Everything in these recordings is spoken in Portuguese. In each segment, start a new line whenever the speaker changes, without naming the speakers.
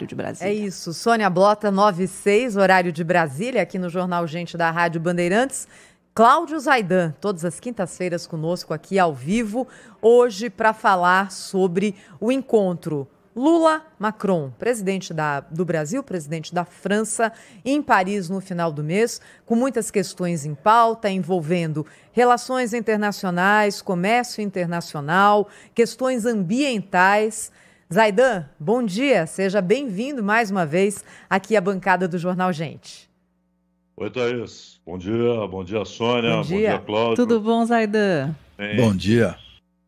De Brasília.
É isso, Sônia Blota, 9:06, horário de Brasília, aqui no Jornal Gente da Rádio Bandeirantes. Cláudio Zaidan, todas as quintas-feiras conosco aqui ao vivo, hoje para falar sobre o encontro Lula-Macron, presidente do Brasil, presidente da França, em Paris no final do mês, com muitas questões em pauta, envolvendo relações internacionais, comércio internacional, questões ambientais. Zaidan, bom dia, seja bem-vindo mais uma vez aqui à bancada do Jornal Gente.
Oi, Thaís. Bom dia, Sônia.
Bom dia,
Cláudio.
Tudo bom, Zaidan?
Bom dia.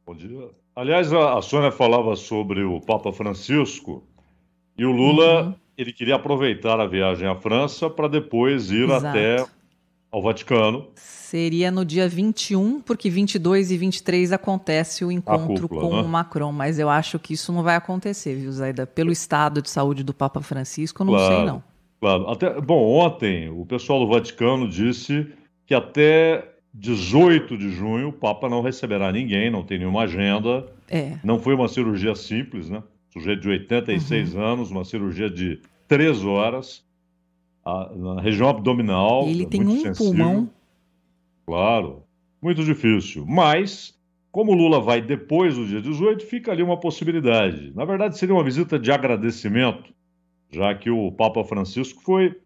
Bom dia. Aliás, a Sônia falava sobre o Papa Francisco e o Lula, ele queria aproveitar a viagem à França para depois ir até ao Vaticano.
Seria no dia 21, porque 22 e 23 acontece o encontro
cúpula,
com
né?
o Macron, mas eu acho que isso não vai acontecer, viu, Zaidan? Pelo estado de saúde do Papa Francisco, eu não sei não.
Claro. Ontem o pessoal do Vaticano disse que até 18 de junho o Papa não receberá ninguém, não tem nenhuma agenda. Não foi uma cirurgia simples, né? Sujeito de 86 anos, uma cirurgia de 3 horas, na região abdominal.
Ele tem
muito
um
sensível.
pulmão.
Claro, muito difícil. Mas, como o Lula vai depois do dia 18, fica ali uma possibilidade. Na verdade, seria uma visita de agradecimento, já que o Papa Francisco foi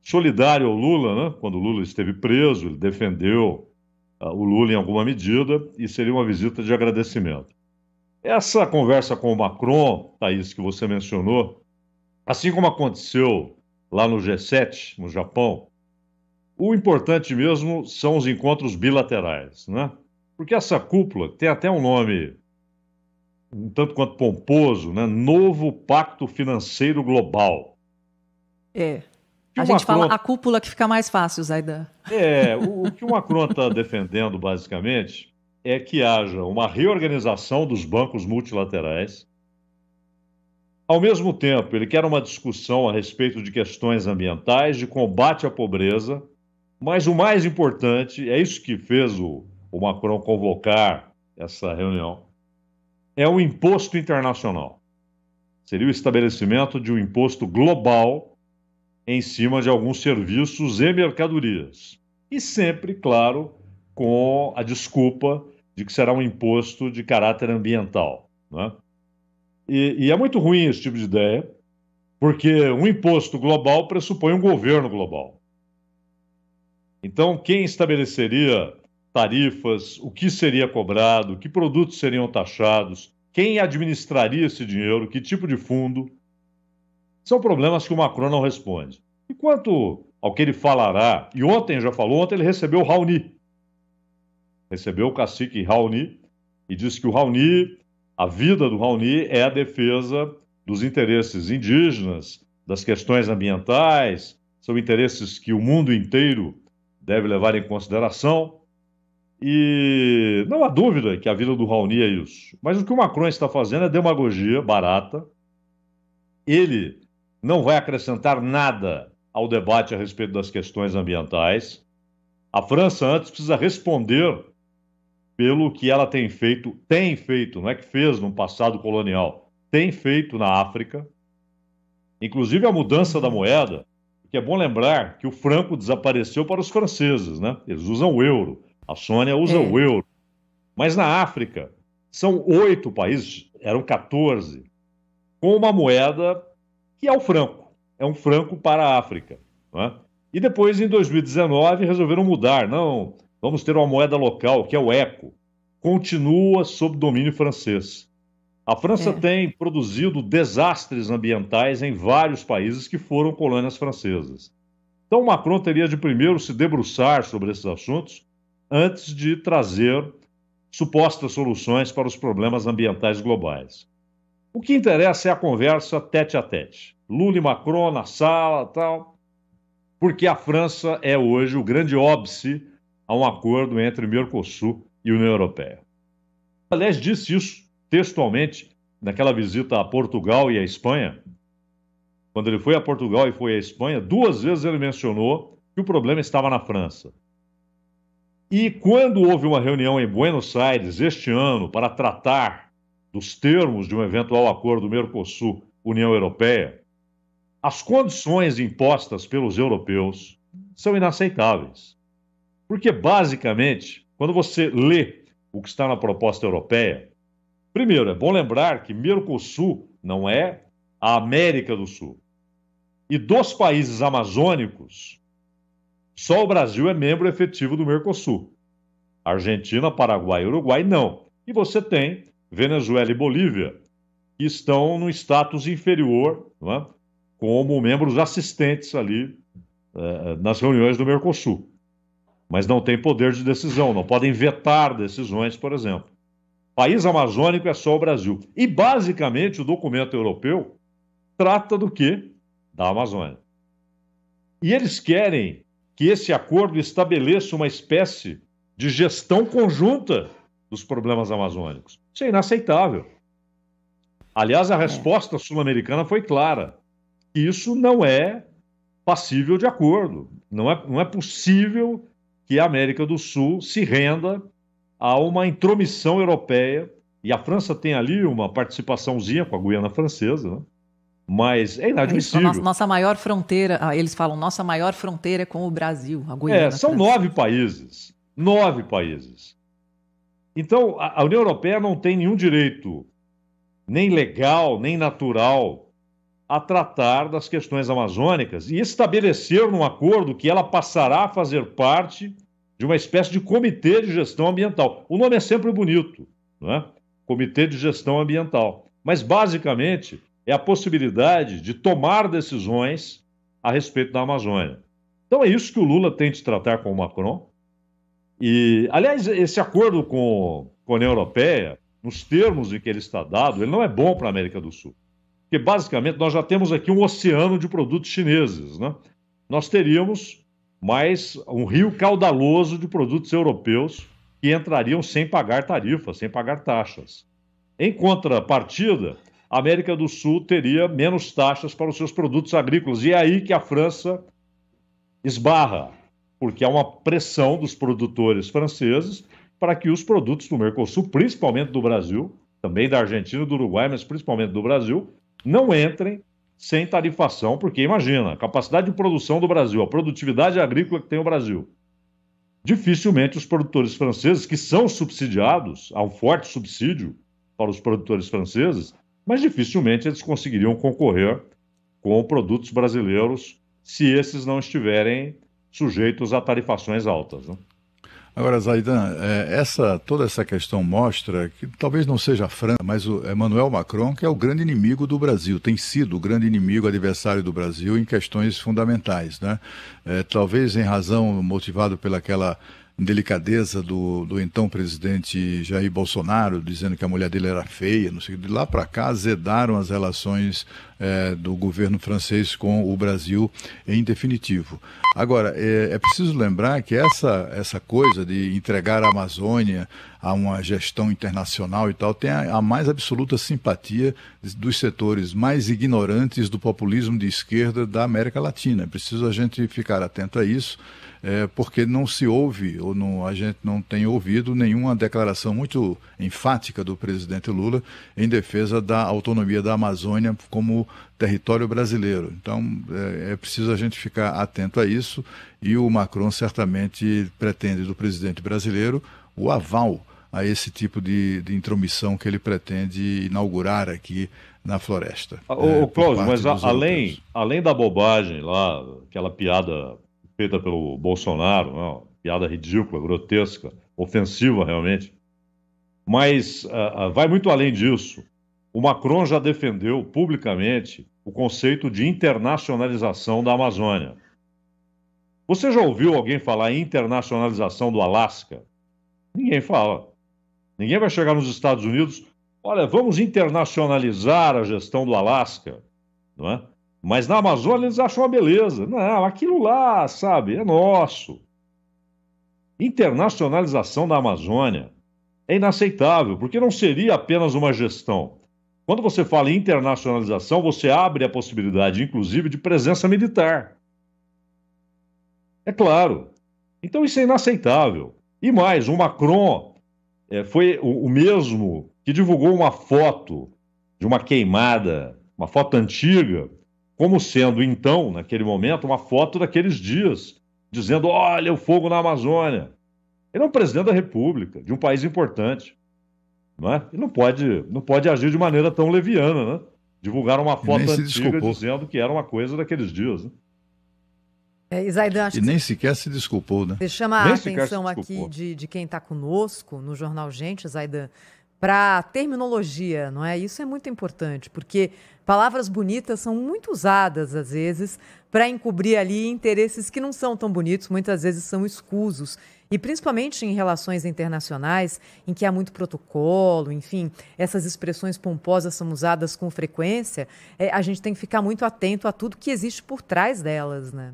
solidário ao Lula, né? Quando o Lula esteve preso, ele defendeu o Lula em alguma medida e seria uma visita de agradecimento. Essa conversa com o Macron, Thaís, que você mencionou, assim como aconteceu lá no G7, no Japão, o importante mesmo são os encontros bilaterais, né? Porque essa cúpula tem até um nome um tanto quanto pomposo, né? Novo Pacto Financeiro Global.
A gente fala a cúpula que fica mais fácil, Zaidan.
O que o Macron está defendendo, basicamente, é que haja uma reorganização dos bancos multilaterais. Ao mesmo tempo, ele quer uma discussão a respeito de questões ambientais, de combate à pobreza, mas o mais importante, é isso que fez o Macron convocar essa reunião, é o imposto internacional. Seria o estabelecimento de um imposto global em cima de alguns serviços e mercadorias. E sempre, claro, com a desculpa de que será um imposto de caráter ambiental, né? E é muito ruim esse tipo de ideia, porque um imposto global pressupõe um governo global. Então, quem estabeleceria tarifas, o que seria cobrado, que produtos seriam taxados, quem administraria esse dinheiro, que tipo de fundo, são problemas que o Macron não responde. E quanto ao que ele falará, e ontem já falou, ontem ele recebeu o Raoni, recebeu o cacique Raoni, e disse que o Raoni, a vida do Raoni é a defesa dos interesses indígenas, das questões ambientais, são interesses que o mundo inteiro deve levar em consideração, e não há dúvida que a vida do Raoni é isso. Mas o que o Macron está fazendo é demagogia barata. Ele não vai acrescentar nada ao debate a respeito das questões ambientais. A França antes precisa responder pelo que ela tem feito, não é que fez no passado colonial, tem feito na África, inclusive a mudança da moeda, que é bom lembrar que o franco desapareceu para os franceses, né? Eles usam o euro, a Sônia usa o euro. Mas na África, são 8 países, eram 14, com uma moeda que é o franco, é um franco para a África, né? E depois, em 2019, resolveram mudar, não, vamos ter uma moeda local, que é o eco, continua sob domínio francês. A França tem produzido desastres ambientais em vários países que foram colônias francesas. Então, Macron teria de primeiro se debruçar sobre esses assuntos antes de trazer supostas soluções para os problemas ambientais globais. O que interessa é a conversa tete a tete. Lula e Macron na sala, tal, porque a França é hoje o grande óbice a um acordo entre Mercosul e União Europeia. Aliás, disse isso textualmente naquela visita a Portugal e à Espanha. Quando ele foi a Portugal e foi à Espanha, 2 vezes ele mencionou que o problema estava na França. E quando houve uma reunião em Buenos Aires este ano para tratar dos termos de um eventual acordo Mercosul-União Europeia, As condições impostas pelos europeus são inaceitáveis. Porque, basicamente, quando você lê o que está na proposta europeia, primeiro, é bom lembrar que Mercosul não é a América do Sul. E dos países amazônicos, só o Brasil é membro efetivo do Mercosul. Argentina, Paraguai e Uruguai, não. E você tem Venezuela e Bolívia, que estão no status inferior, não é? Como membros assistentes ali nas reuniões do Mercosul. Mas não têm poder de decisão, não podem vetar decisões, por exemplo. País amazônico é só o Brasil. E, basicamente, o documento europeu trata do quê? Da Amazônia. E eles querem que esse acordo estabeleça uma espécie de gestão conjunta dos problemas amazônicos. Isso é inaceitável. Aliás, a resposta sul-americana foi clara. Isso não é passível de acordo. Não é possível que a América do Sul se renda a uma intromissão europeia. E a França tem ali uma participaçãozinha com a Guiana Francesa, né? Mas é inadmissível.
Nossa maior fronteira, eles falam, nossa maior fronteira é com o Brasil, a Guiana
são
Francesa.
9 países. 9 países. Então, a União Europeia não tem nenhum direito, nem legal, nem natural, a tratar das questões amazônicas e estabelecer num acordo que ela passará a fazer parte de uma espécie de comitê de gestão ambiental. O nome é sempre bonito, não é? Comitê de Gestão Ambiental. Mas, basicamente, é a possibilidade de tomar decisões a respeito da Amazônia. Então, é isso que o Lula tem de tratar com o Macron. E, aliás, esse acordo com a União Europeia, nos termos em que ele está dado, ele não é bom para a América do Sul. Porque, basicamente, nós já temos aqui um oceano de produtos chineses, né? Nós teríamos mais um rio caudaloso de produtos europeus que entrariam sem pagar tarifas, sem pagar taxas. Em contrapartida, a América do Sul teria menos taxas para os seus produtos agrícolas. E é aí que a França esbarra, porque há uma pressão dos produtores franceses para que os produtos do Mercosul, principalmente do Brasil, também da Argentina e do Uruguai, mas principalmente do Brasil, não entrem sem tarifação, porque imagina, a capacidade de produção do Brasil, a produtividade agrícola que tem o Brasil. Dificilmente os produtores franceses, que são subsidiados, há um forte subsídio para os produtores franceses, mas dificilmente eles conseguiriam concorrer com produtos brasileiros se esses não estiverem sujeitos a tarifações altas, né?
Agora, Zaidan, toda essa questão mostra que talvez não seja a França, mas o Emmanuel Macron, que é o grande inimigo do Brasil, tem sido o grande inimigo, adversário do Brasil em questões fundamentais, né? Talvez em razão, motivado pelaquela delicadeza do então presidente Jair Bolsonaro, dizendo que a mulher dele era feia, não sei, de lá para cá azedaram as relações do governo francês com o Brasil em definitivo. Agora, é preciso lembrar que essa coisa de entregar a Amazônia a uma gestão internacional e tal, tem a mais absoluta simpatia dos setores mais ignorantes do populismo de esquerda da América Latina. É preciso a gente ficar atento a isso, porque não se ouve, a gente não tem ouvido nenhuma declaração muito enfática do presidente Lula em defesa da autonomia da Amazônia como território brasileiro. Então, é preciso a gente ficar atento a isso, e o Macron certamente pretende do presidente brasileiro o aval a esse tipo de intromissão que ele pretende inaugurar aqui na floresta.
Cláudio, mas além da bobagem lá, aquela piada feita pelo Bolsonaro, uma piada ridícula, grotesca, ofensiva realmente, mas vai muito além disso. O Macron já defendeu publicamente o conceito de internacionalização da Amazônia. Você já ouviu alguém falar em internacionalização do Alasca? Ninguém fala. Ninguém vai chegar nos Estados Unidos, olha, vamos internacionalizar a gestão do Alasca, não é? Mas na Amazônia eles acham uma beleza. Não, aquilo lá, sabe, é nosso. Internacionalização da Amazônia é inaceitável, porque não seria apenas uma gestão. Quando você fala em internacionalização, você abre a possibilidade, inclusive, de presença militar. É claro. Então isso é inaceitável. E mais, o Macron foi o mesmo que divulgou uma foto de uma queimada, uma foto antiga, como sendo, então, naquele momento, uma foto daqueles dias, dizendo, olha, o fogo na Amazônia. Ele é um presidente da República, de um país importante. Não é? Ele não pode agir de maneira tão leviana, né? Divulgar uma foto antiga dizendo que era uma coisa daqueles dias. Né?
Zaidan, acho
e nem sequer se desculpou, né?
Você chama a atenção aqui de quem está conosco no Jornal Gente, Zaidan, para a terminologia, não é? Isso é muito importante, porque palavras bonitas são muito usadas, às vezes, para encobrir ali interesses que não são tão bonitos, muitas vezes são escusos. E principalmente em relações internacionais, em que há muito protocolo, enfim, essas expressões pomposas são usadas com frequência, a gente tem que ficar muito atento a tudo que existe por trás delas, né?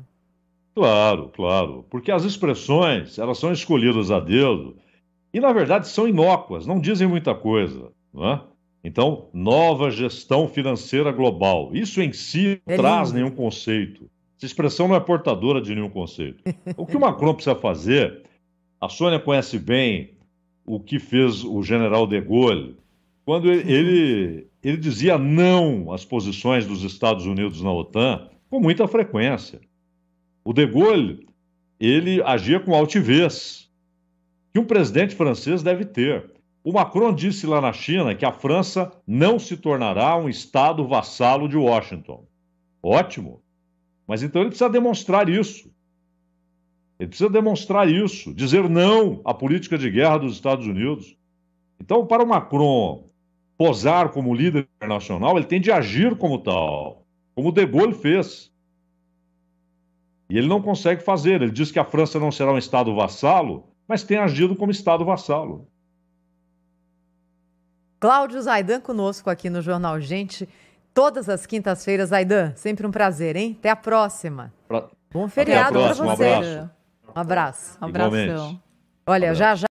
Claro, claro. Porque as expressões, elas são escolhidas a dedo e, na verdade, são inócuas, não dizem muita coisa, não é? Então, nova gestão financeira global. Isso em si não traz nenhum conceito. Essa expressão não é portadora de nenhum conceito. O que o Macron precisa fazer, a Sônia conhece bem o que fez o general de Gaulle, quando ele dizia não às posições dos Estados Unidos na OTAN com muita frequência. O de Gaulle, ele agia com altivez, que um presidente francês deve ter. O Macron disse lá na China que a França não se tornará um Estado vassalo de Washington. Ótimo. Mas então ele precisa demonstrar isso. Ele precisa demonstrar isso, dizer não à política de guerra dos Estados Unidos. Então, para o Macron posar como líder internacional, ele tem de agir como tal, como de Gaulle fez. E ele não consegue fazer. Ele diz que a França não será um Estado vassalo, mas tem agido como Estado vassalo.
Cláudio Zaidan conosco aqui no Jornal Gente, todas as quintas-feiras. Zaidan, sempre um prazer, hein? Até a próxima. Bom feriado para você.
Um abraço.
Um abraço.
Abração.
Olha, já